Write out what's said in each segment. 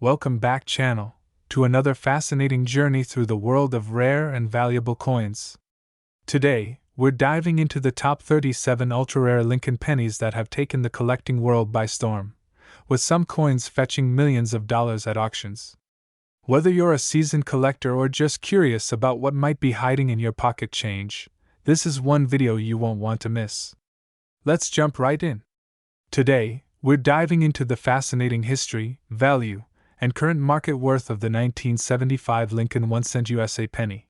Welcome back, channel, to another fascinating journey through the world of rare and valuable coins. Today, we're diving into the top 37 ultra-rare Lincoln pennies that have taken the collecting world by storm, with some coins fetching millions of dollars at auctions. Whether you're a seasoned collector or just curious about what might be hiding in your pocket change, this is one video you won't want to miss. Let's jump right in. Today, we're diving into the fascinating history, value, and current market worth of the 1975 Lincoln 1-cent USA penny.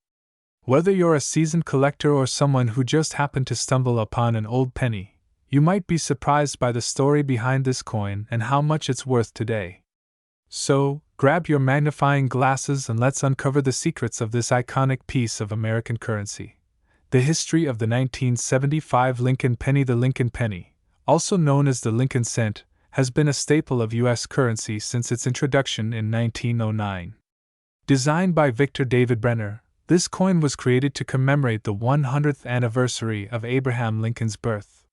Whether you're a seasoned collector or someone who just happened to stumble upon an old penny, you might be surprised by the story behind this coin and how much it's worth today. So, grab your magnifying glasses and let's uncover the secrets of this iconic piece of American currency. The history of the 1975 Lincoln penny. The Lincoln penny, also known as the Lincoln cent, has been a staple of U.S. currency since its introduction in 1909. Designed by Victor David Brenner, this coin was created to commemorate the 100th anniversary of Abraham Lincoln's birth.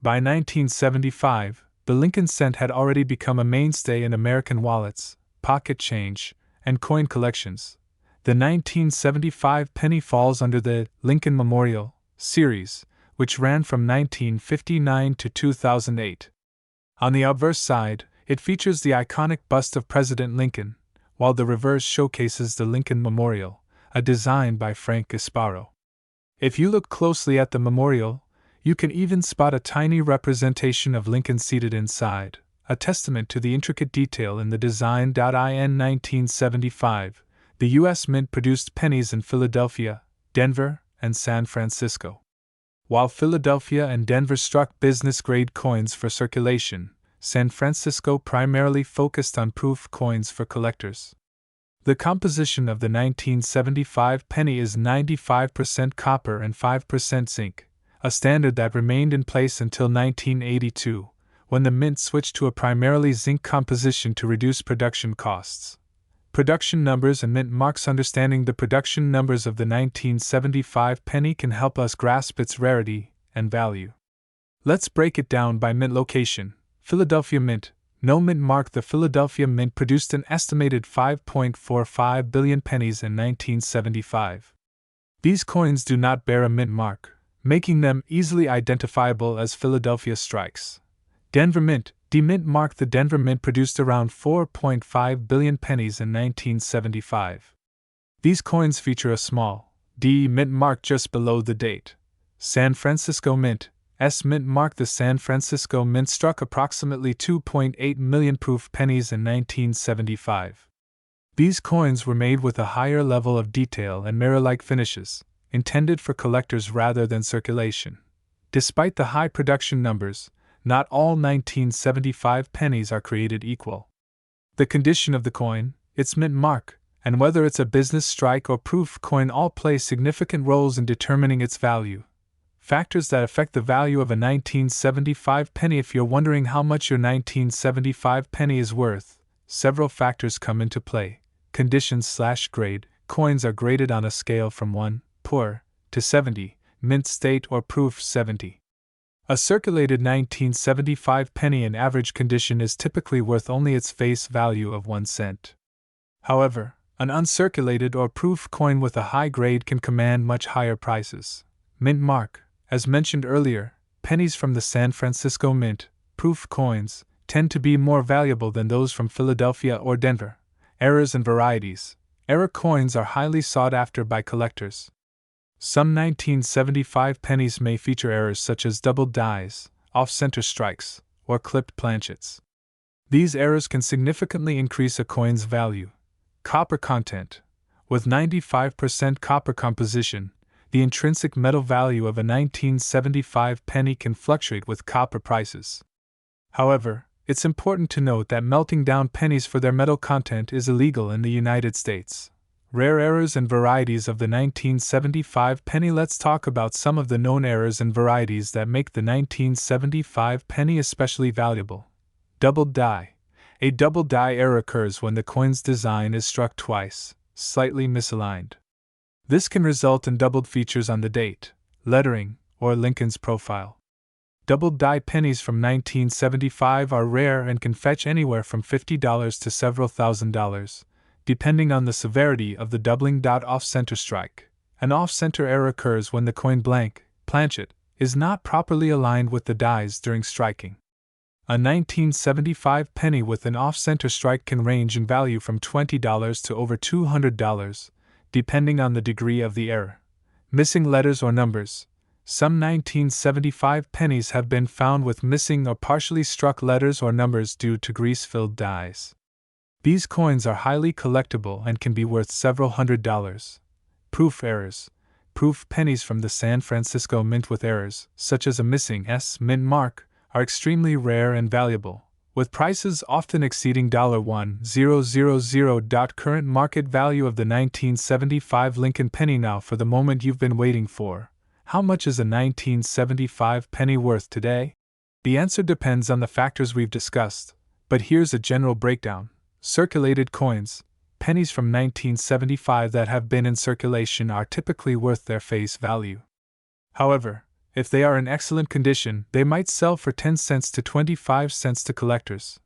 By 1975, the Lincoln cent had already become a mainstay in American wallets, pocket change, and coin collections. The 1975 penny falls under the Lincoln Memorial series, which ran from 1959 to 2008. On the obverse side, it features the iconic bust of President Lincoln, while the reverse showcases the Lincoln Memorial, a design by Frank Gasparo. If you look closely at the memorial, you can even spot a tiny representation of Lincoln seated inside, a testament to the intricate detail in the design. In 1975, the U.S. Mint produced pennies in Philadelphia, Denver, and San Francisco. While Philadelphia and Denver struck business-grade coins for circulation, San Francisco primarily focused on proof coins for collectors. The composition of the 1975 penny is 95% copper and 5% zinc, a standard that remained in place until 1982, when the mint switched to a primarily zinc composition to reduce production costs. Production numbers and mint marks. Understanding the production numbers of the 1975 penny can help us grasp its rarity and value. Let's break it down by mint location. Philadelphia Mint. No mint mark. The Philadelphia Mint produced an estimated 5.45 billion pennies in 1975. These coins do not bear a mint mark, making them easily identifiable as Philadelphia strikes. Denver Mint. D mint mark. The Denver Mint produced around 4.5 billion pennies in 1975. These coins feature a small D mint mark just below the date. San Francisco Mint. S mint mark. The San Francisco Mint struck approximately 2.8 million proof pennies in 1975. These coins were made with a higher level of detail and mirror-like finishes, intended for collectors rather than circulation. Despite the high production numbers, not all 1975 pennies are created equal. The condition of the coin, its mint mark, and whether it's a business strike or proof coin all play significant roles in determining its value. Factors that affect the value of a 1975 penny. If you're wondering how much your 1975 penny is worth, several factors come into play. Conditions/grade. Coins are graded on a scale from 1, poor, to 70, mint state or proof 70. A circulated 1975 penny in average condition is typically worth only its face value of 1 cent. However, an uncirculated or proof coin with a high grade can command much higher prices. Mint mark. As mentioned earlier, pennies from the San Francisco Mint, proof coins, tend to be more valuable than those from Philadelphia or Denver. Errors and varieties. Error coins are highly sought after by collectors. Some 1975 pennies may feature errors such as doubled dies, off-center strikes, or clipped planchets. These errors can significantly increase a coin's value. Copper content. With 95% copper composition, the intrinsic metal value of a 1975 penny can fluctuate with copper prices. However, it's important to note that melting down pennies for their metal content is illegal in the United States. Rare errors and varieties of the 1975 penny. Let's talk about some of the known errors and varieties that make the 1975 penny especially valuable. Doubled die. A double die error occurs when the coin's design is struck twice, slightly misaligned. This can result in doubled features on the date, lettering, or Lincoln's profile. Double-die pennies from 1975 are rare and can fetch anywhere from $50 to several $1,000s, depending on the severity of the doubling dot off-center strike. An off-center error occurs when the coin planchet, is not properly aligned with the dies during striking. A 1975 penny with an off-center strike can range in value from $20 to over $200, depending on the degree of the error. Missing letters or numbers. Some 1975 pennies have been found with missing or partially struck letters or numbers due to grease-filled dies. These coins are highly collectible and can be worth several $100s. Proof errors. Proof pennies from the San Francisco Mint with errors, such as a missing S mint mark, are extremely rare and valuable, with prices often exceeding $1,000. Current market value of the 1975 Lincoln penny. Now for the moment you've been waiting for. How much is a 1975 penny worth today? The answer depends on the factors we've discussed, but here's a general breakdown. Circulated coins. Pennies from 1975 that have been in circulation are typically worth their face value. However, if they are in excellent condition, they might sell for 10 cents to 25 cents to collectors.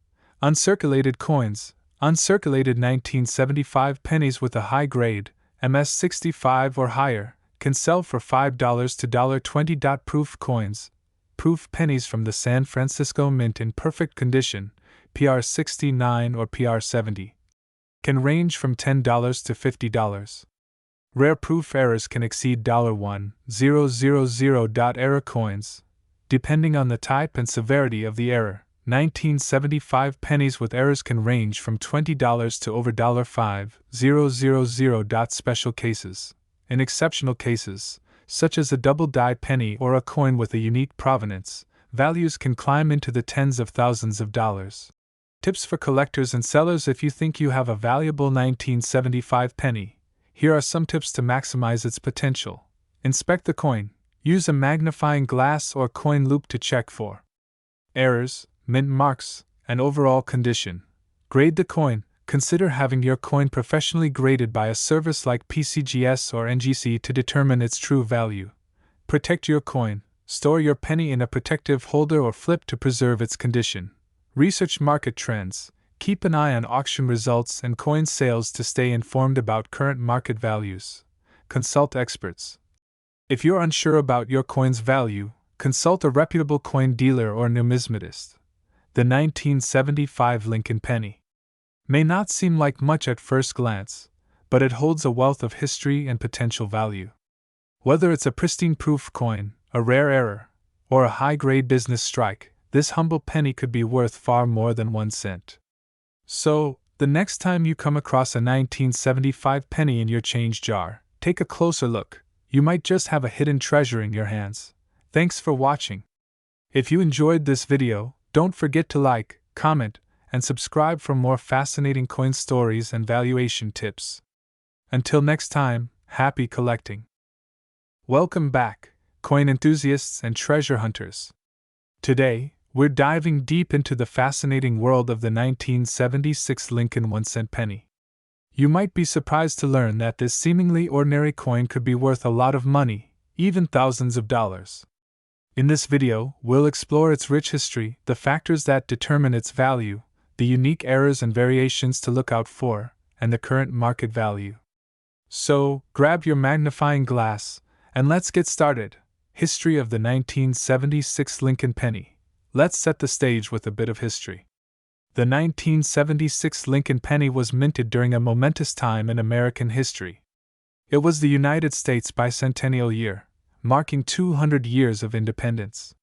Uncirculated coins. Uncirculated 1975 pennies with a high grade, MS65 or higher, can sell for $5 to $20. Proof coins. Proof pennies from the San Francisco Mint in perfect condition, PR69 or PR70, can range from $10 to $50. Rare proof errors can exceed $1,000. Error coins. Depending on the type and severity of the error, 1975 pennies with errors can range from $20 to over $5,000. Special cases. In exceptional cases, such as a double-die penny or a coin with a unique provenance, values can climb into the tens of thousands of dollars. Tips for collectors and sellers. If you think you have a valuable 1975 penny, here are some tips to maximize its potential. Inspect the coin. Use a magnifying glass or coin loop to check for errors, mint marks, and overall condition. Grade the coin. Consider having your coin professionally graded by a service like PCGS or NGC to determine its true value. Protect your coin. Store your penny in a protective holder or flip to preserve its condition. Research market trends. Keep an eye on auction results and coin sales to stay informed about current market values. Consult experts. If you're unsure about your coin's value, consult a reputable coin dealer or numismatist. The 1975 Lincoln penny may not seem like much at first glance, but it holds a wealth of history and potential value. Whether it's a pristine proof coin, a rare error, or a high-grade business strike, this humble penny could be worth far more than 1 cent. So, the next time you come across a 1975 penny in your change jar, take a closer look. You might just have a hidden treasure in your hands. Thanks for watching. If you enjoyed this video, don't forget to like, comment, and subscribe for more fascinating coin stories and valuation tips. Until next time, happy collecting. Welcome back, coin enthusiasts and treasure hunters. Today, we're diving deep into the fascinating world of the 1976 Lincoln 1-cent penny. You might be surprised to learn that this seemingly ordinary coin could be worth a lot of money, even thousands of dollars. In this video, we'll explore its rich history, the factors that determine its value, the unique errors and variations to look out for, and the current market value. So, grab your magnifying glass, and let's get started. History of the 1976 Lincoln penny. Let's set the stage with a bit of history. The 1976 Lincoln penny was minted during a momentous time in American history. It was the United States bicentennial year, marking 200 years of independence.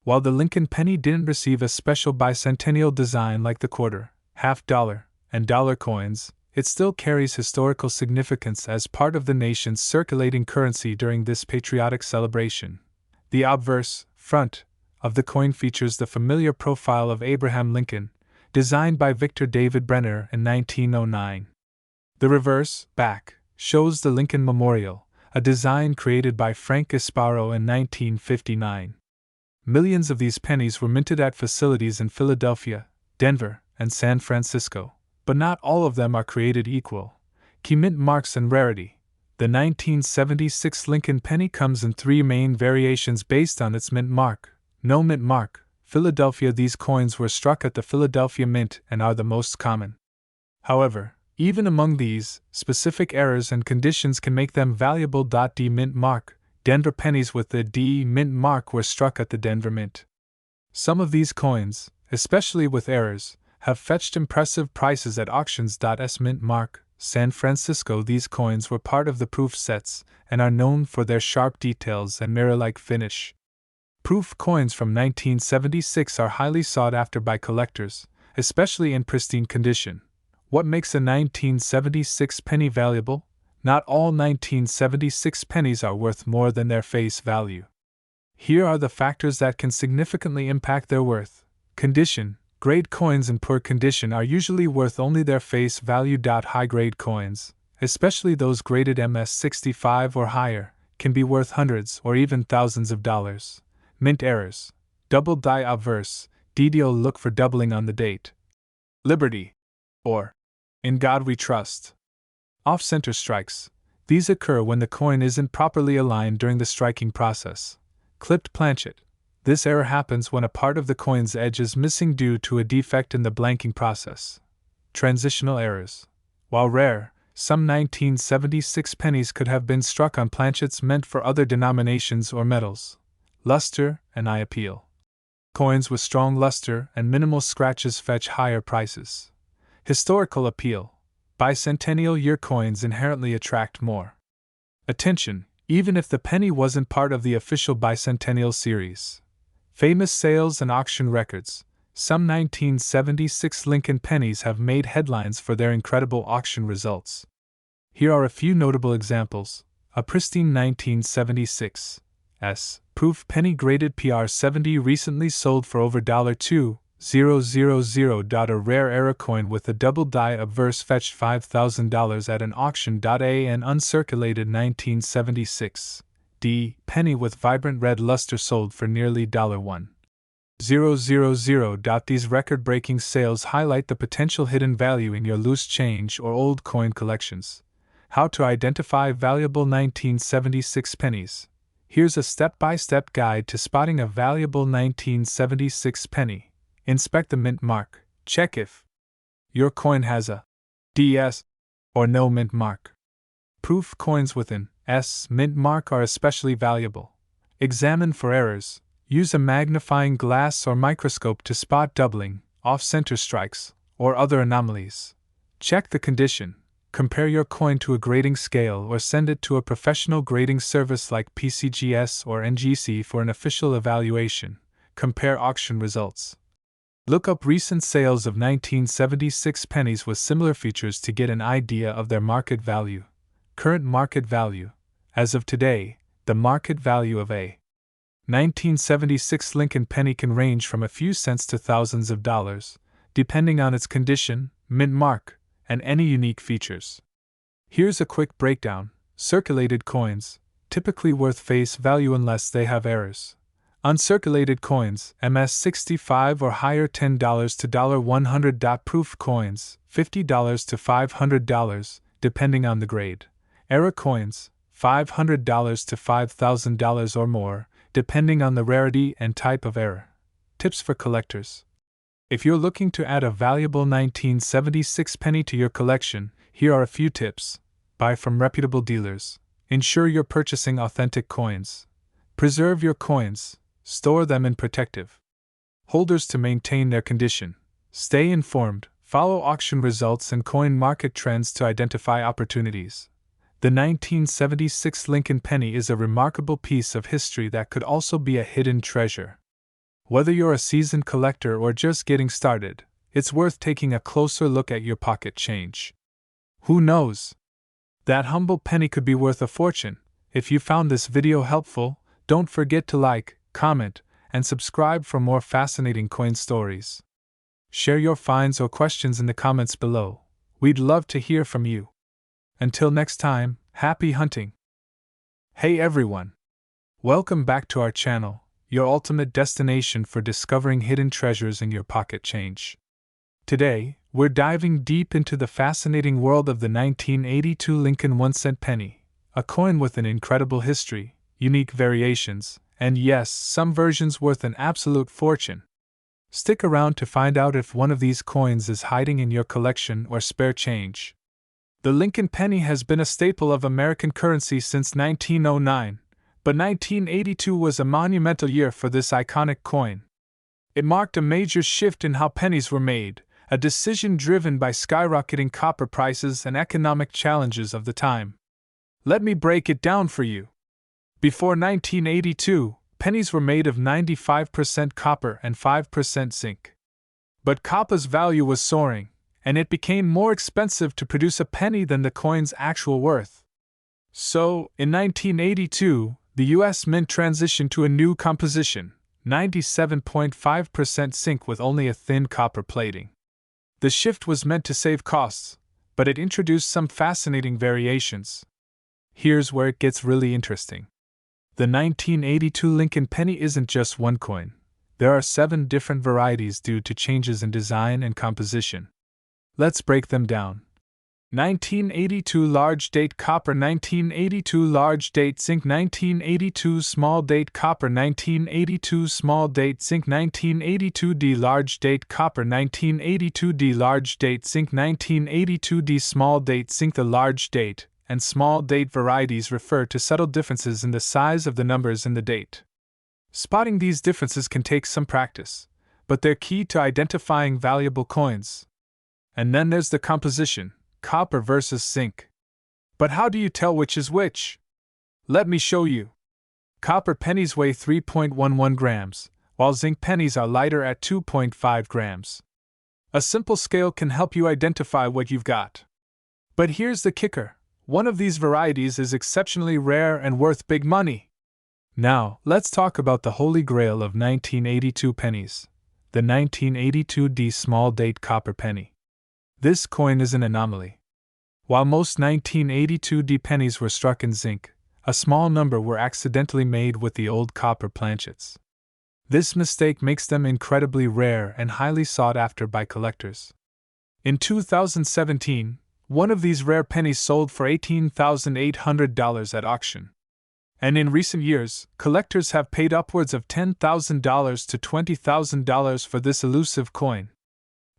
While the Lincoln penny didn't receive a special bicentennial design like the quarter, half-dollar, and dollar coins, it still carries historical significance as part of the nation's circulating currency during this patriotic celebration. The obverse, front, of the coin features the familiar profile of Abraham Lincoln, designed by Victor David Brenner in 1909. The reverse, back, shows the Lincoln Memorial, a design created by Frank Gasparo in 1959. Millions of these pennies were minted at facilities in Philadelphia, Denver, and San Francisco, but not all of them are created equal. Key mint marks and rarity. The 1976 Lincoln penny comes in 3 main variations based on its mint mark: No mint mark, Philadelphia. These coins were struck at the Philadelphia Mint and are the most common. However, even among these, specific errors and conditions can make them valuable. D mint mark, Denver pennies with the D mint mark were struck at the Denver Mint. Some of these coins, especially with errors, have fetched impressive prices at auctions. S mint mark, San Francisco. These coins were part of the proof sets and are known for their sharp details and mirror-like finish. Proof coins from 1976 are highly sought after by collectors, especially in pristine condition. What makes a 1976 penny valuable? Not all 1976 pennies are worth more than their face value. Here are the factors that can significantly impact their worth. Condition. Grade coins in poor condition are usually worth only their face value. High-grade coins, especially those graded MS65 or higher, can be worth hundreds or even thousands of dollars. Mint errors. Double die obverse, DDO. Look for doubling on the date. Liberty. Or, in God we trust. Off-center strikes. These occur when the coin isn't properly aligned during the striking process. Clipped planchet. This error happens when a part of the coin's edge is missing due to a defect in the blanking process. Transitional errors. While rare, some 1976 pennies could have been struck on planchets meant for other denominations or metals. Luster and eye appeal. Coins with strong luster and minimal scratches fetch higher prices. Historical appeal. Bicentennial year coins inherently attract more attention, even if the penny wasn't part of the official bicentennial series. Famous sales and auction records. Some 1976 Lincoln pennies have made headlines for their incredible auction results. Here are a few notable examples. A pristine 1976 proof penny graded PR70 recently sold for over $2,000. A rare error coin with a double die obverse fetched $5,000 at an auction. An uncirculated 1976 D penny with vibrant red luster sold for nearly $1,000. These record-breaking sales highlight the potential hidden value in your loose change or old coin collections. How to identify valuable 1976 pennies. Here's a step-by-step guide to spotting a valuable 1976 penny. Inspect the mint mark. Check if your coin has a DS or no mint mark. Proof coins with an S mint mark are especially valuable. Examine for errors. Use a magnifying glass or microscope to spot doubling, off-center strikes, or other anomalies. Check the condition. Compare your coin to a grading scale or send it to a professional grading service like PCGS or NGC for an official evaluation. Compare auction results. Look up recent sales of 1976 pennies with similar features to get an idea of their market value. Current market value. As of today, the market value of a 1976 Lincoln penny can range from a few cents to thousands of dollars, depending on its condition, mint mark, and any unique features. Here's a quick breakdown. Circulated coins, typically worth face value unless they have errors. Uncirculated coins, MS65 or higher $10 to $100. Proof coins, $50 to $500, depending on the grade. Error coins, $500 to $5,000 or more, depending on the rarity and type of error. Tips for collectors. If you're looking to add a valuable 1976 penny to your collection, here are a few tips. Buy from reputable dealers. Ensure you're purchasing authentic coins. Preserve your coins. Store them in protective holders to maintain their condition. Stay informed. Follow auction results and coin market trends to identify opportunities. The 1976 Lincoln penny is a remarkable piece of history that could also be a hidden treasure. Whether you're a seasoned collector or just getting started, it's worth taking a closer look at your pocket change. Who knows? That humble penny could be worth a fortune. If you found this video helpful, don't forget to like, comment, and subscribe for more fascinating coin stories. Share your finds or questions in the comments below. We'd love to hear from you. Until next time, happy hunting! Hey everyone! Welcome back to our channel, your ultimate destination for discovering hidden treasures in your pocket change. Today, we're diving deep into the fascinating world of the 1982 Lincoln 1-cent penny, a coin with an incredible history, unique variations, and yes, some versions worth an absolute fortune. Stick around to find out if one of these coins is hiding in your collection or spare change. The Lincoln penny has been a staple of American currency since 1909, but 1982 was a monumental year for this iconic coin. It marked a major shift in how pennies were made, a decision driven by skyrocketing copper prices and economic challenges of the time. Let me break it down for you. Before 1982, pennies were made of 95% copper and 5% zinc. But copper's value was soaring, and it became more expensive to produce a penny than the coin's actual worth. So, in 1982, the U.S. Mint transitioned to a new composition, 97.5% zinc with only a thin copper plating. The shift was meant to save costs, but it introduced some fascinating variations. Here's where it gets really interesting. The 1982 Lincoln penny isn't just one coin. There are 7 different varieties due to changes in design and composition. Let's break them down. 1982 large date copper, 1982 large date zinc, 1982 small date copper, 1982 small date zinc, 1982D large date copper, 1982D large date zinc, 1982D small date zinc. The large date and small date varieties refer to subtle differences in the size of the numbers in the date. Spotting these differences can take some practice, but they're key to identifying valuable coins. And then there's the composition, copper versus zinc. But how do you tell which is which? Let me show you. Copper pennies weigh 3.11 grams, while zinc pennies are lighter at 2.5 grams. A simple scale can help you identify what you've got. But here's the kicker. One of these varieties is exceptionally rare and worth big money. Now, let's talk about the holy grail of 1982 pennies, the 1982D small date copper penny. This coin is an anomaly. While most 1982D pennies were struck in zinc, a small number were accidentally made with the old copper planchets. This mistake makes them incredibly rare and highly sought after by collectors. In 2017, one of these rare pennies sold for $18,800 at auction. And in recent years, collectors have paid upwards of $10,000 to $20,000 for this elusive coin.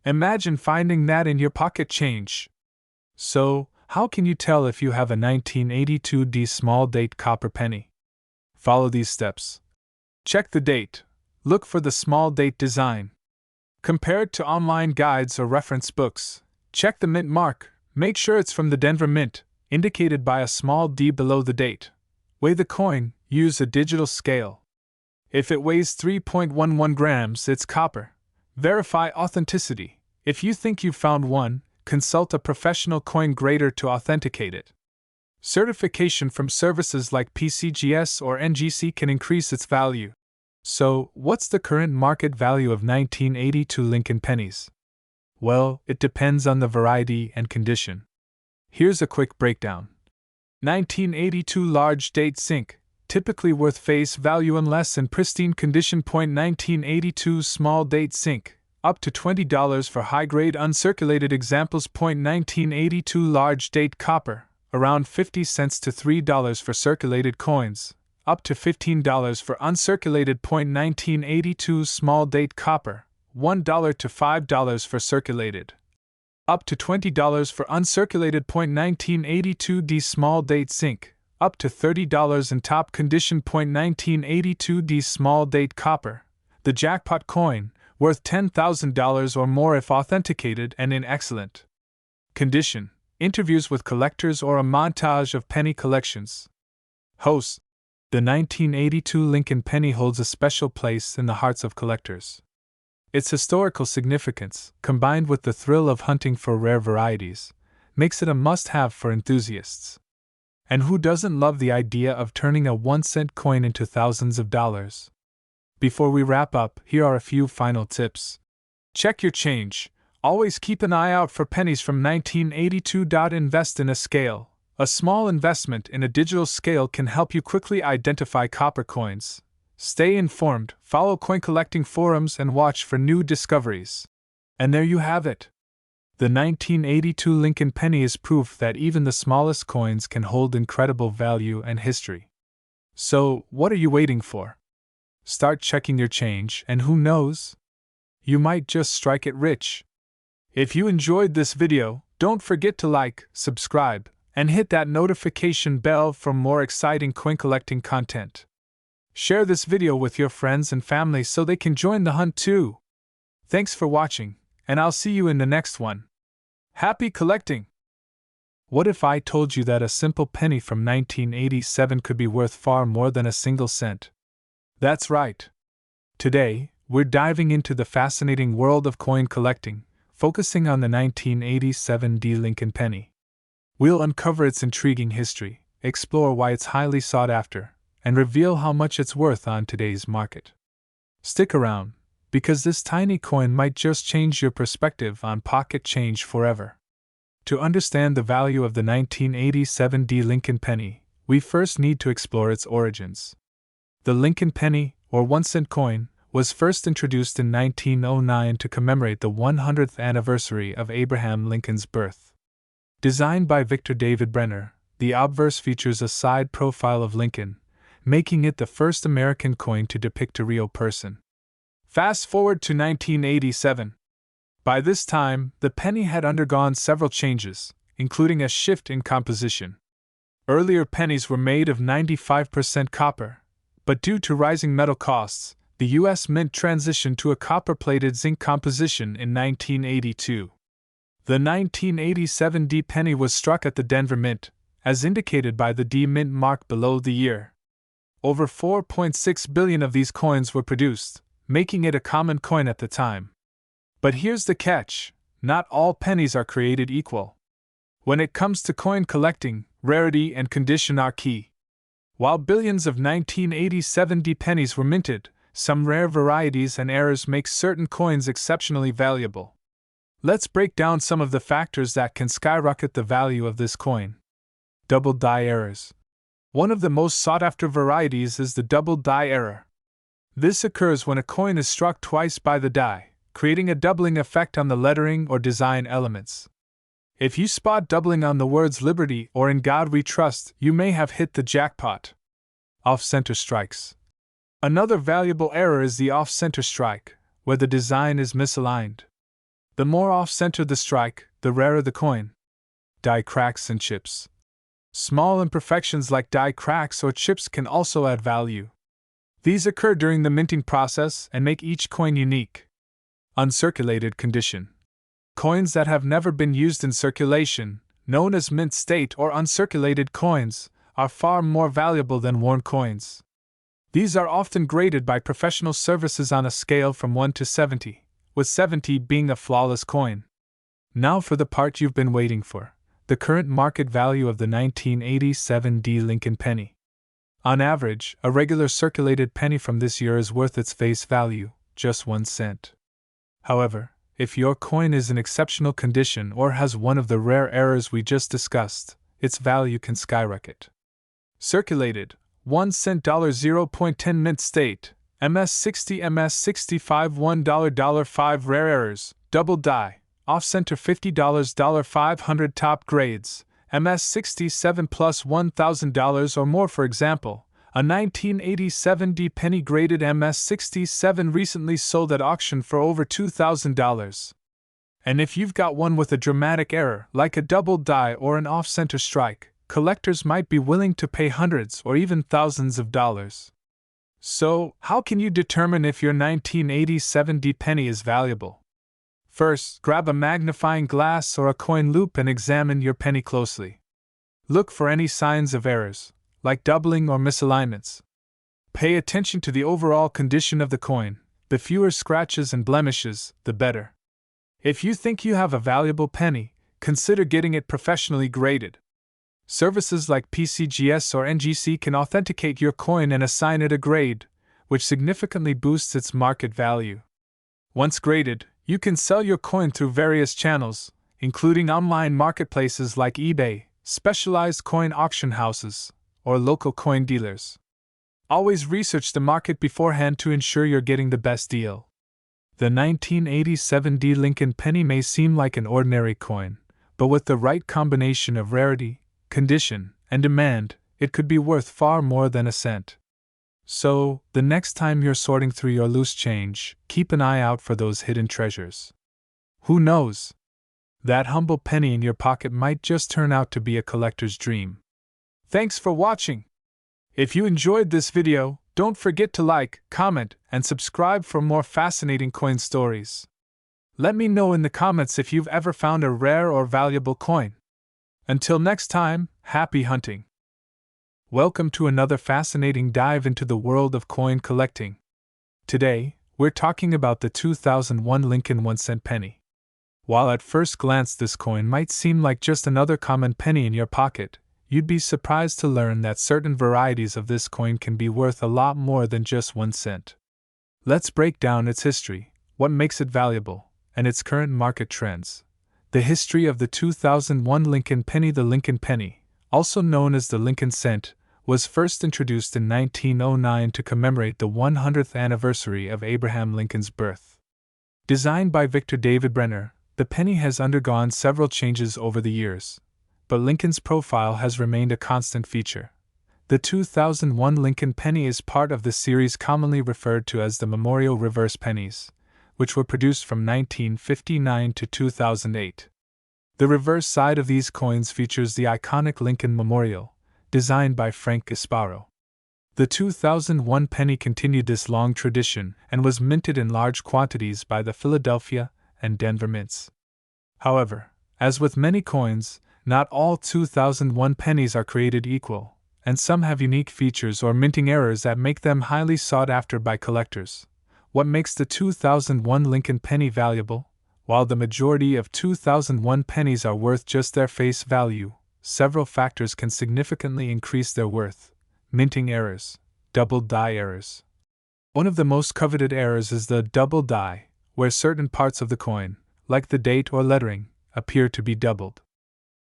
Imagine finding that in your pocket change. So, how can you tell if you have a 1982D small date copper penny? Follow these steps. Check the date. Look for the small date design. Compare it to online guides or reference books. Check the mint mark. Make sure it's from the Denver Mint, indicated by a small D below the date. Weigh the coin. Use a digital scale. If it weighs 3.11 grams, it's copper. Verify authenticity. If you think you've found one, consult a professional coin grader to authenticate it. Certification from services like PCGS or NGC can increase its value. So, what's the current market value of 1982 Lincoln pennies? Well, it depends on the variety and condition. Here's a quick breakdown. 1982 large date zinc, typically worth face value unless in pristine condition. 1982 small date zinc, up to $20 for high-grade uncirculated examples. 1982 large date copper, around 50 cents to $3 for circulated coins, up to $15 for uncirculated. 1982 small date copper, $1 to $5 for circulated, up to $20 for uncirculated. 1982D small date zinc, up to $30 in top condition. 1982D small date copper, the jackpot coin, worth $10,000 or more if authenticated and in excellent condition. Interviews with collectors or a montage of penny collections. Host: the 1982 Lincoln penny holds a special place in the hearts of collectors. Its historical significance, combined with the thrill of hunting for rare varieties, makes it a must-have for enthusiasts. And who doesn't love the idea of turning a 1-cent coin into thousands of dollars? Before we wrap up, here are a few final tips. Check your change. Always keep an eye out for pennies from 1982. Invest in a scale. A small investment in a digital scale can help you quickly identify copper coins. Stay informed, follow coin collecting forums, and watch for new discoveries. And there you have it. The 1982 Lincoln penny is proof that even the smallest coins can hold incredible value and history. So, what are you waiting for? Start checking your change, and who knows? You might just strike it rich. If you enjoyed this video, don't forget to like, subscribe, and hit that notification bell for more exciting coin collecting content. Share this video with your friends and family so they can join the hunt too. Thanks for watching, and I'll see you in the next one. Happy collecting! What if I told you that a simple penny from 1987 could be worth far more than a single cent? That's right. Today, we're diving into the fascinating world of coin collecting, focusing on the 1987 D. Lincoln penny. We'll uncover its intriguing history, explore why it's highly sought after, and reveal how much it's worth on today's market. Stick around, because this tiny coin might just change your perspective on pocket change forever. To understand the value of the 1987 D. Lincoln penny, we first need to explore its origins. The Lincoln penny, or 1-cent coin, was first introduced in 1909 to commemorate the 100th anniversary of Abraham Lincoln's birth. Designed by Victor David Brenner, the obverse features a side profile of Lincoln, making it the first American coin to depict a real person. Fast forward to 1987. By this time, the penny had undergone several changes, including a shift in composition. Earlier pennies were made of 95% copper, but due to rising metal costs, the U.S. Mint transitioned to a copper-plated zinc composition in 1982. The 1987 D penny was struck at the Denver Mint, as indicated by the D Mint mark below the year. Over 4.6 billion of these coins were produced, making it a common coin at the time. But here's the catch: not all pennies are created equal. When it comes to coin collecting, rarity and condition are key. While billions of 1987 D pennies were minted, some rare varieties and errors make certain coins exceptionally valuable. Let's break down some of the factors that can skyrocket the value of this coin. Double die errors. One of the most sought-after varieties is the double die error. This occurs when a coin is struck twice by the die, creating a doubling effect on the lettering or design elements. If you spot doubling on the words Liberty or In God We Trust, you may have hit the jackpot. Off-center strikes. Another valuable error is the off-center strike, where the design is misaligned. The more off-center the strike, the rarer the coin. Die cracks and chips. Small imperfections like die cracks or chips can also add value. These occur during the minting process and make each coin unique. Uncirculated condition. Coins that have never been used in circulation, known as mint state or uncirculated coins, are far more valuable than worn coins. These are often graded by professional services on a scale from 1 to 70, with 70 being a flawless coin. Now for the part you've been waiting for: the current market value of the 1987 D. Lincoln penny. On average, a regular circulated penny from this year is worth its face value, just 1 cent. However, if your coin is in exceptional condition or has one of the rare errors we just discussed, its value can skyrocket. Circulated, 1 cent $0.10 mint state, MS60 MS65 $1 5 rare errors, double die, off-center $50 500 top grades, MS67 plus $1,000 or more. For example, a 1987 D penny graded MS67 recently sold at auction for over $2,000. And if you've got one with a dramatic error, like a double die or an off-center strike, collectors might be willing to pay hundreds or even thousands of dollars. So, how can you determine if your 1987 D penny is valuable? First, grab a magnifying glass or a coin loupe and examine your penny closely. Look for any signs of errors, like doubling or misalignments. Pay attention to the overall condition of the coin. The fewer scratches and blemishes, the better. If you think you have a valuable penny, consider getting it professionally graded. Services like PCGS or NGC can authenticate your coin and assign it a grade, which significantly boosts its market value. Once graded, you can sell your coin through various channels, including online marketplaces like eBay, specialized coin auction houses, or local coin dealers. Always research the market beforehand to ensure you're getting the best deal. The 1987 D. Lincoln penny may seem like an ordinary coin, but with the right combination of rarity, condition, and demand, it could be worth far more than a cent. So, the next time you're sorting through your loose change, keep an eye out for those hidden treasures. Who knows? That humble penny in your pocket might just turn out to be a collector's dream. Thanks for watching! If you enjoyed this video, don't forget to like, comment, and subscribe for more fascinating coin stories. Let me know in the comments if you've ever found a rare or valuable coin. Until next time, happy hunting! Welcome to another fascinating dive into the world of coin collecting. Today, we're talking about the 2001 Lincoln 1-cent penny. While at first glance this coin might seem like just another common penny in your pocket, you'd be surprised to learn that certain varieties of this coin can be worth a lot more than just 1 cent. Let's break down its history, what makes it valuable, and its current market trends. The history of the 2001 Lincoln penny. The Lincoln penny, also known as the Lincoln cent, was first introduced in 1909 to commemorate the 100th anniversary of Abraham Lincoln's birth. Designed by Victor David Brenner, the penny has undergone several changes over the years, but Lincoln's profile has remained a constant feature. The 2001 Lincoln penny is part of the series commonly referred to as the Memorial Reverse Pennies, which were produced from 1959 to 2008. The reverse side of these coins features the iconic Lincoln Memorial, designed by Frank Gasparo. The 2001 penny continued this long tradition and was minted in large quantities by the Philadelphia and Denver mints. However, as with many coins, not all 2001 pennies are created equal, and some have unique features or minting errors that make them highly sought after by collectors. What makes the 2001 Lincoln penny valuable? While the majority of 2001 pennies are worth just their face value, several factors can significantly increase their worth. Minting errors, double die errors. One of the most coveted errors is the double die, where certain parts of the coin, like the date or lettering, appear to be doubled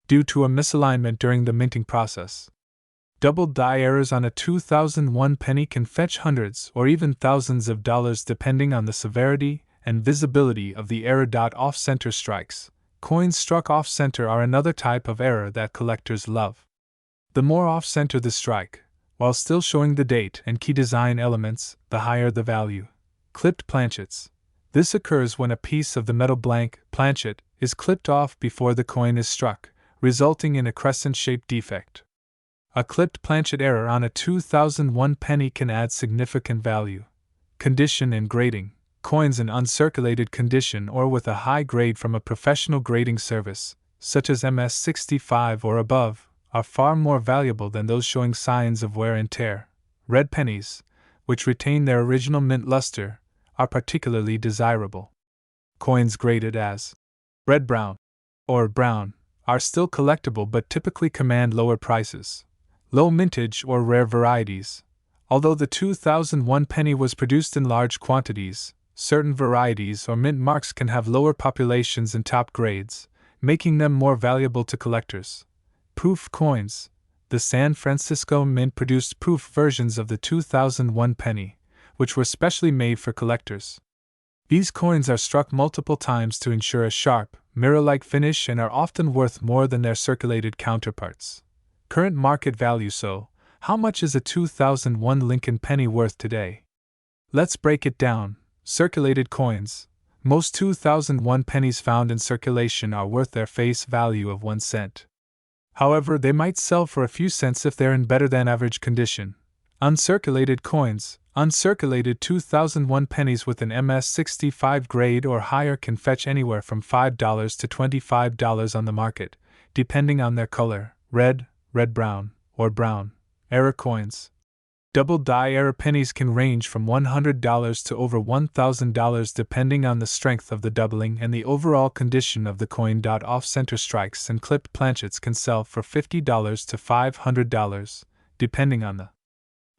due to a misalignment during the minting process. Double die errors on a 2001 penny can fetch hundreds or even thousands of dollars depending on the severity and visibility of the error. Off-center strikes. Coins struck off-center are another type of error that collectors love. The more off-center the strike, while still showing the date and key design elements, the higher the value. Clipped planchets. This occurs when a piece of the metal blank planchet is clipped off before the coin is struck, resulting in a crescent-shaped defect. A clipped planchet error on a 2001 penny can add significant value. Condition and grading. Coins in uncirculated condition or with a high grade from a professional grading service, such as MS-65 or above, are far more valuable than those showing signs of wear and tear. Red pennies, which retain their original mint luster, are particularly desirable. Coins graded as red-brown or brown are still collectible but typically command lower prices. Low mintage or rare varieties. Although the 2001 penny was produced in large quantities, certain varieties or mint marks can have lower populations in top grades, making them more valuable to collectors. Proof coins. The San Francisco Mint produced proof versions of the 2001 penny, which were specially made for collectors. These coins are struck multiple times to ensure a sharp, mirror-like finish and are often worth more than their circulated counterparts. Current market value. So, how much is a 2001 Lincoln penny worth today? Let's break it down. Circulated coins. Most 2001 pennies found in circulation are worth their face value of 1 cent. However, they might sell for a few cents if they're in better than average condition. Uncirculated coins. Uncirculated 2001 pennies with an MS-65 grade or higher can fetch anywhere from $5 to $25 on the market, depending on their color: red, red-brown, or brown. Error coins. Double die error pennies can range from $100 to over $1,000 depending on the strength of the doubling and the overall condition of the coin. Off-center strikes and clipped planchets can sell for $50 to $500, depending on the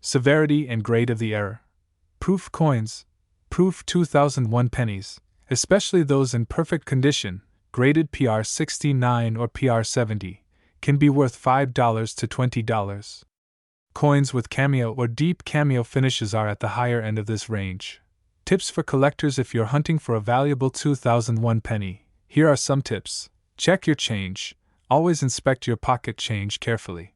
severity and grade of the error. Proof coins. Proof 2001 pennies, especially those in perfect condition, graded PR69 or PR70, can be worth $5 to $20. Coins with cameo or deep cameo finishes are at the higher end of this range. Tips for collectors. If you're hunting for a valuable 2001 penny, here are some tips. Check your change. Always inspect your pocket change carefully.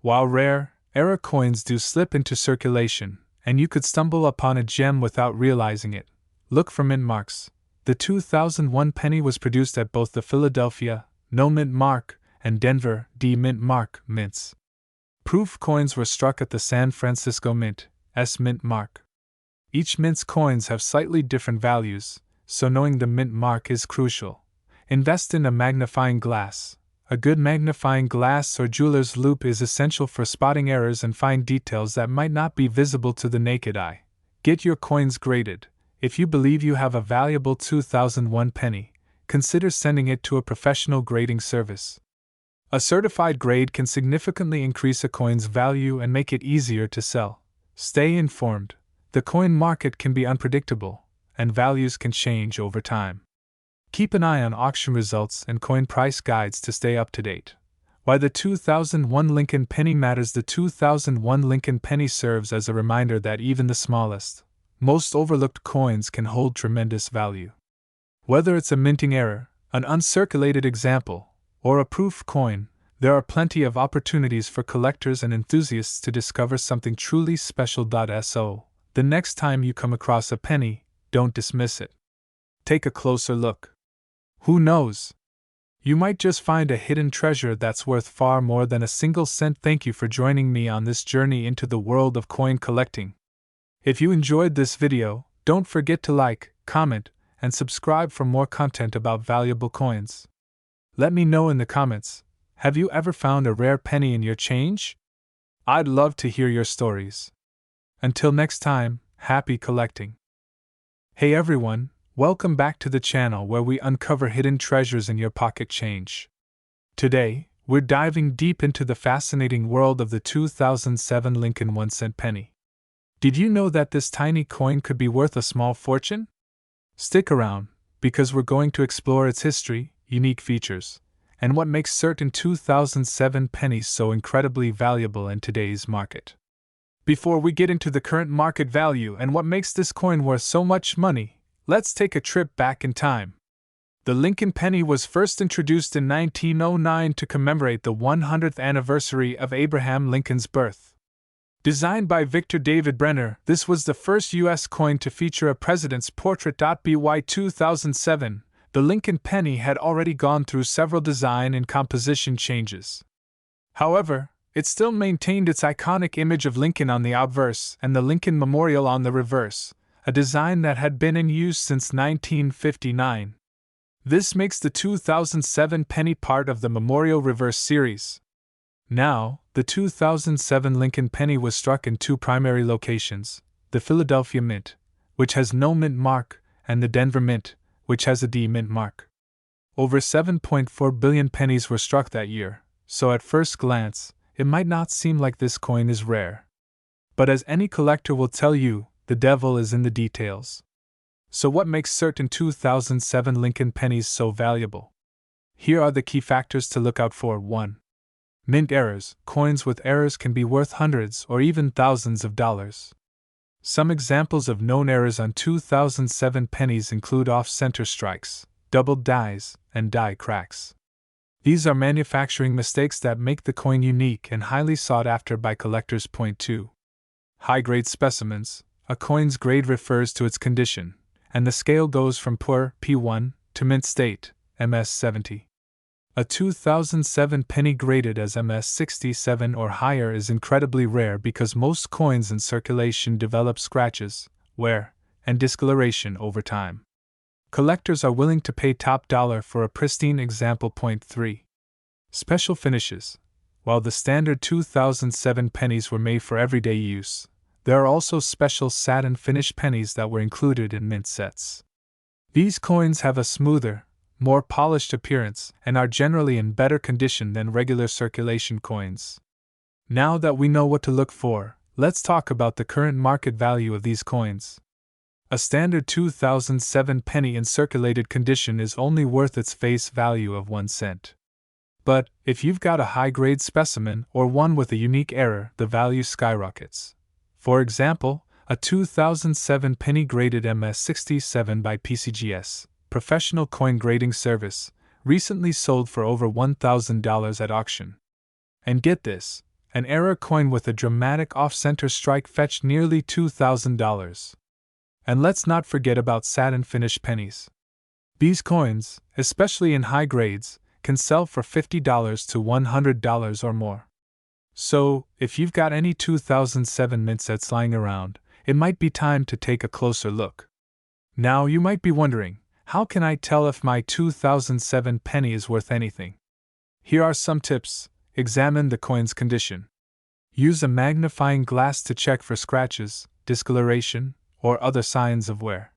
While rare, error coins do slip into circulation, and you could stumble upon a gem without realizing it. Look for mint marks. The 2001 penny was produced at both the Philadelphia, no mint mark, and Denver, D mint mark, mints. Proof coins were struck at the San Francisco Mint, S mint mark. Each mint's coins have slightly different values, so knowing the mint mark is crucial. Invest in a magnifying glass. A good magnifying glass or jeweler's loupe is essential for spotting errors and fine details that might not be visible to the naked eye. Get your coins graded. If you believe you have a valuable 2001 penny, consider sending it to a professional grading service. A certified grade can significantly increase a coin's value and make it easier to sell. Stay informed. The coin market can be unpredictable, and values can change over time. Keep an eye on auction results and coin price guides to stay up to date. Why the 2001 Lincoln penny matters. The 2001 Lincoln penny serves as a reminder that even the smallest, most overlooked coins can hold tremendous value. Whether it's a minting error, an uncirculated example, or a proof coin, there are plenty of opportunities for collectors and enthusiasts to discover something truly special. So, the next time you come across a penny, don't dismiss it. Take a closer look. Who knows? You might just find a hidden treasure that's worth far more than a single cent. Thank you for joining me on this journey into the world of coin collecting. If you enjoyed this video, don't forget to like, comment, and subscribe for more content about valuable coins. Let me know in the comments, have you ever found a rare penny in your change? I'd love to hear your stories. Until next time, happy collecting. Hey everyone, welcome back to the channel where we uncover hidden treasures in your pocket change. Today, we're diving deep into the fascinating world of the 2007 Lincoln 1-cent penny. Did you know that this tiny coin could be worth a small fortune? Stick around, because we're going to explore its history, unique features, and what makes certain 2007 pennies so incredibly valuable in today's market. Before we get into the current market value and what makes this coin worth so much money, let's take a trip back in time. The Lincoln penny was first introduced in 1909 to commemorate the 100th anniversary of Abraham Lincoln's birth. Designed by Victor David Brenner, this was the first U.S. coin to feature a president's portrait. By 2007, the Lincoln penny had already gone through several design and composition changes. However, it still maintained its iconic image of Lincoln on the obverse and the Lincoln Memorial on the reverse, a design that had been in use since 1959. This makes the 2007 penny part of the Memorial Reverse series. Now, the 2007 Lincoln penny was struck in two primary locations, the Philadelphia Mint, which has no mint mark, and the Denver Mint, which has a D mint mark. Over 7.4 billion pennies were struck that year, so at first glance, it might not seem like this coin is rare. But as any collector will tell you, the devil is in the details. So what makes certain 2007 Lincoln pennies so valuable? Here are the key factors to look out for. 1. Mint errors. Coins with errors can be worth hundreds or even thousands of dollars. Some examples of known errors on 2007 pennies include off-center strikes, doubled dies, and die cracks. These are manufacturing mistakes that make the coin unique and highly sought after by collectors. 2. High-grade specimens. A coin's grade refers to its condition, and the scale goes from poor, P1, to mint state, MS70. A 2007 penny graded as MS67 or higher is incredibly rare because most coins in circulation develop scratches, wear, and discoloration over time. Collectors are willing to pay top dollar for a pristine example. 3. Special finishes. While the standard 2007 pennies were made for everyday use, there are also special satin finished pennies that were included in mint sets. These coins have a smoother, more polished appearance and are generally in better condition than regular circulation coins. Now that we know what to look for, let's talk about the current market value of these coins. A standard 2007 penny in circulated condition is only worth its face value of 1 cent. But, if you've got a high-grade specimen or one with a unique error, the value skyrockets. For example, a 2007 penny graded MS67 by PCGS, Professional Coin Grading Service, recently sold for over $1,000 at auction. And get this, an error coin with a dramatic off-center strike fetched nearly $2,000. And let's not forget about satin-finished pennies. These coins, especially in high grades, can sell for $50 to $100 or more. So, if you've got any 2007 mint sets lying around, it might be time to take a closer look. Now you might be wondering, how can I tell if my 2007 penny is worth anything? Here are some tips. Examine the coin's condition. Use a magnifying glass to check for scratches, discoloration, or other signs of wear.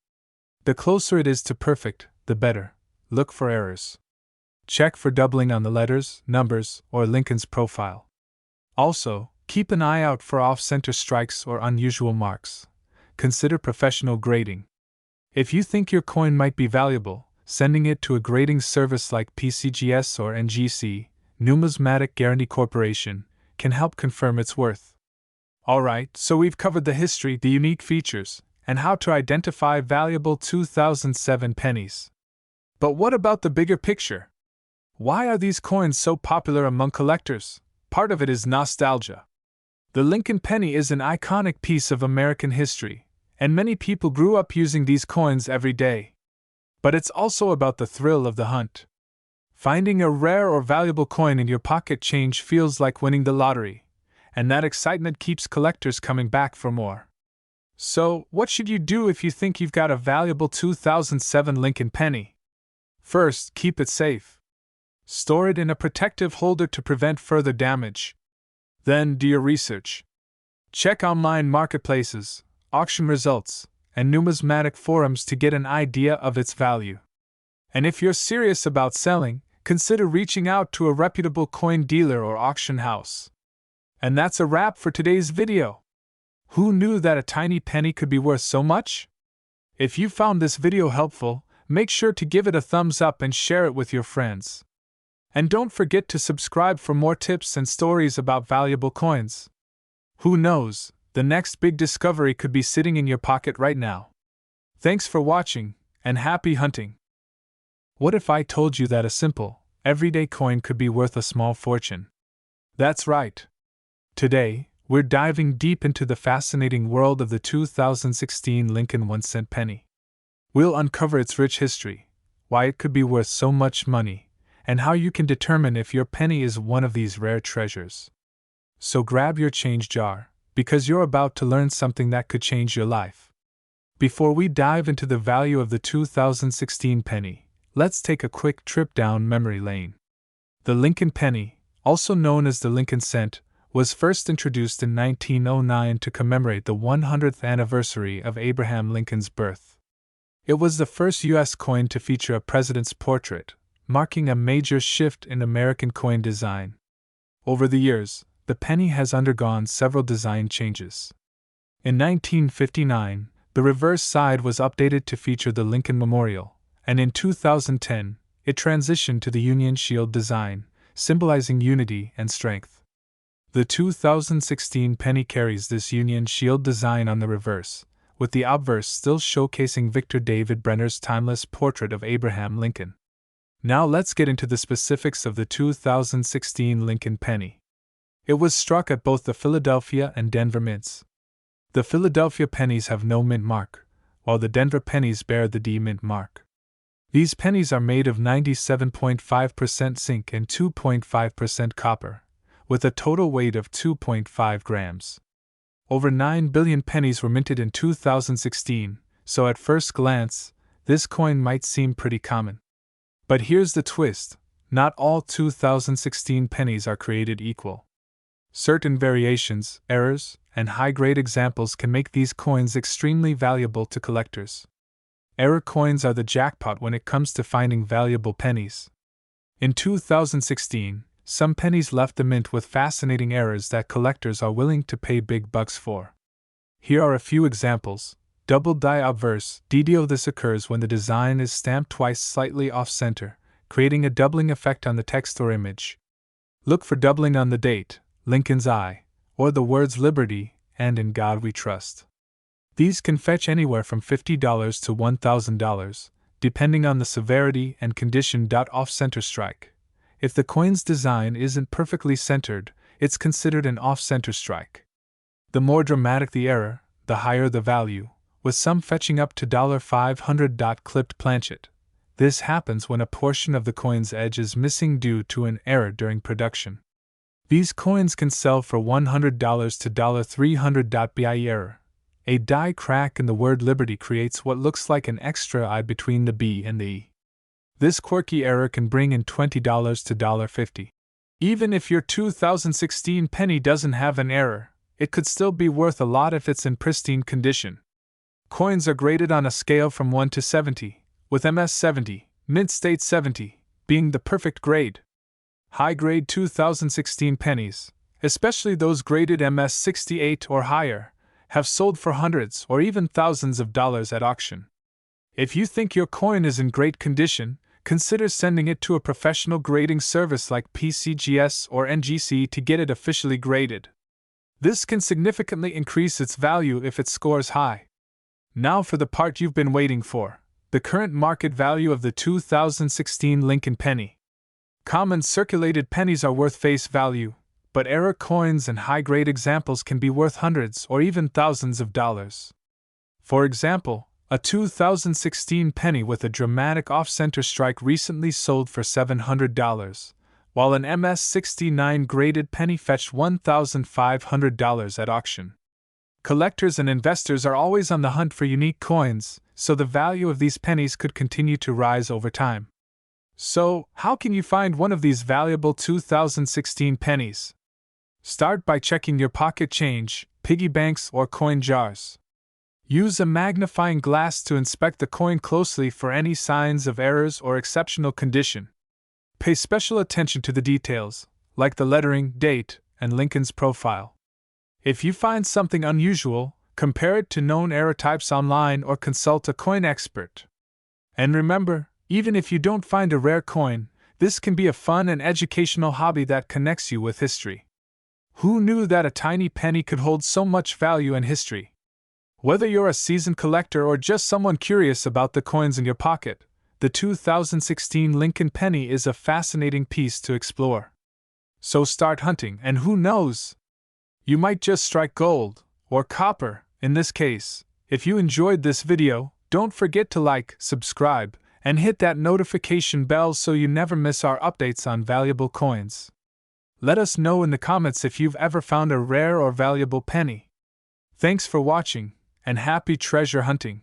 The closer it is to perfect, the better. Look for errors. Check for doubling on the letters, numbers, or Lincoln's profile. Also, keep an eye out for off-center strikes or unusual marks. Consider professional grading. If you think your coin might be valuable, sending it to a grading service like PCGS or NGC, Numismatic Guarantee Corporation, can help confirm its worth. Alright, so we've covered the history, the unique features, and how to identify valuable 2007 pennies. But what about the bigger picture? Why are these coins so popular among collectors? Part of it is nostalgia. The Lincoln penny is an iconic piece of American history, and many people grew up using these coins every day. But it's also about the thrill of the hunt. Finding a rare or valuable coin in your pocket change feels like winning the lottery, and that excitement keeps collectors coming back for more. So, what should you do if you think you've got a valuable 2007 Lincoln penny? First, keep it safe. Store it in a protective holder to prevent further damage. Then, do your research. Check online marketplaces, auction results, and numismatic forums to get an idea of its value. And if you're serious about selling, consider reaching out to a reputable coin dealer or auction house. And that's a wrap for today's video. Who knew that a tiny penny could be worth so much? If you found this video helpful, make sure to give it a thumbs up and share it with your friends. And don't forget to subscribe for more tips and stories about valuable coins. Who knows, the next big discovery could be sitting in your pocket right now. Thanks for watching, and happy hunting! What if I told you that a simple, everyday coin could be worth a small fortune? That's right. Today, we're diving deep into the fascinating world of the 2016 Lincoln 1-cent penny. We'll uncover its rich history, why it could be worth so much money, and how you can determine if your penny is one of these rare treasures. So grab your change jar, because you're about to learn something that could change your life. Before we dive into the value of the 2016 penny, let's take a quick trip down memory lane. The Lincoln penny, also known as the Lincoln cent, was first introduced in 1909 to commemorate the 100th anniversary of Abraham Lincoln's birth. It was the first U.S. coin to feature a president's portrait, marking a major shift in American coin design. Over the years, the penny has undergone several design changes. In 1959, the reverse side was updated to feature the Lincoln Memorial, and in 2010, it transitioned to the Union Shield design, symbolizing unity and strength. The 2016 penny carries this Union Shield design on the reverse, with the obverse still showcasing Victor David Brenner's timeless portrait of Abraham Lincoln. Now let's get into the specifics of the 2016 Lincoln penny. It was struck at both the Philadelphia and Denver mints. The Philadelphia pennies have no mint mark, while the Denver pennies bear the D mint mark. These pennies are made of 97.5% zinc and 2.5% copper, with a total weight of 2.5 grams. Over 9 billion pennies were minted in 2016, so at first glance, this coin might seem pretty common. But here's the twist: not all 2016 pennies are created equal. Certain variations, errors, and high-grade examples can make these coins extremely valuable to collectors. Error coins are the jackpot when it comes to finding valuable pennies. In 2016, some pennies left the mint with fascinating errors that collectors are willing to pay big bucks for. Here are a few examples. Double die obverse DDO. This occurs when the design is stamped twice slightly off-center, creating a doubling effect on the text or image. Look for doubling on the date, Lincoln's eye, or the words Liberty and In God We Trust. These can fetch anywhere from $50 to $1,000, depending on the severity and condition. Off-center strike. If the coin's design isn't perfectly centered, it's considered an off-center strike. The more dramatic the error, the higher the value, with some fetching up to $500. Clipped planchet. This happens when a portion of the coin's edge is missing due to an error during production. These coins can sell for $100 to $300. Bi error. A die crack in the word liberty creates what looks like an extra I between the B and the E. This quirky error can bring in $20 to $50. Even if your 2016 penny doesn't have an error, it could still be worth a lot if it's in pristine condition. Coins are graded on a scale from 1 to 70, with MS 70, Mint State 70, being the perfect grade. High-grade 2016 pennies, especially those graded MS 68 or higher, have sold for hundreds or even thousands of dollars at auction. If you think your coin is in great condition, consider sending it to a professional grading service like PCGS or NGC to get it officially graded. This can significantly increase its value if it scores high. Now for the part you've been waiting for, the current market value of the 2016 Lincoln penny. Common circulated pennies are worth face value, but error coins and high-grade examples can be worth hundreds or even thousands of dollars. For example, a 2016 penny with a dramatic off-center strike recently sold for $700, while an MS-69 graded penny fetched $1,500 at auction. Collectors and investors are always on the hunt for unique coins, so the value of these pennies could continue to rise over time. So, how can you find one of these valuable 2016 pennies? Start by checking your pocket change, piggy banks, or coin jars. Use a magnifying glass to inspect the coin closely for any signs of errors or exceptional condition. Pay special attention to the details, like the lettering, date, and Lincoln's profile. If you find something unusual, compare it to known error types online or consult a coin expert. And remember, even if you don't find a rare coin, this can be a fun and educational hobby that connects you with history. Who knew that a tiny penny could hold so much value and history? Whether you're a seasoned collector or just someone curious about the coins in your pocket, the 2016 Lincoln penny is a fascinating piece to explore. So start hunting, and who knows? You might just strike gold, or copper, in this case. If you enjoyed this video, don't forget to like, subscribe, and hit that notification bell so you never miss our updates on valuable coins. Let us know in the comments if you've ever found a rare or valuable penny. Thanks for watching, and happy treasure hunting!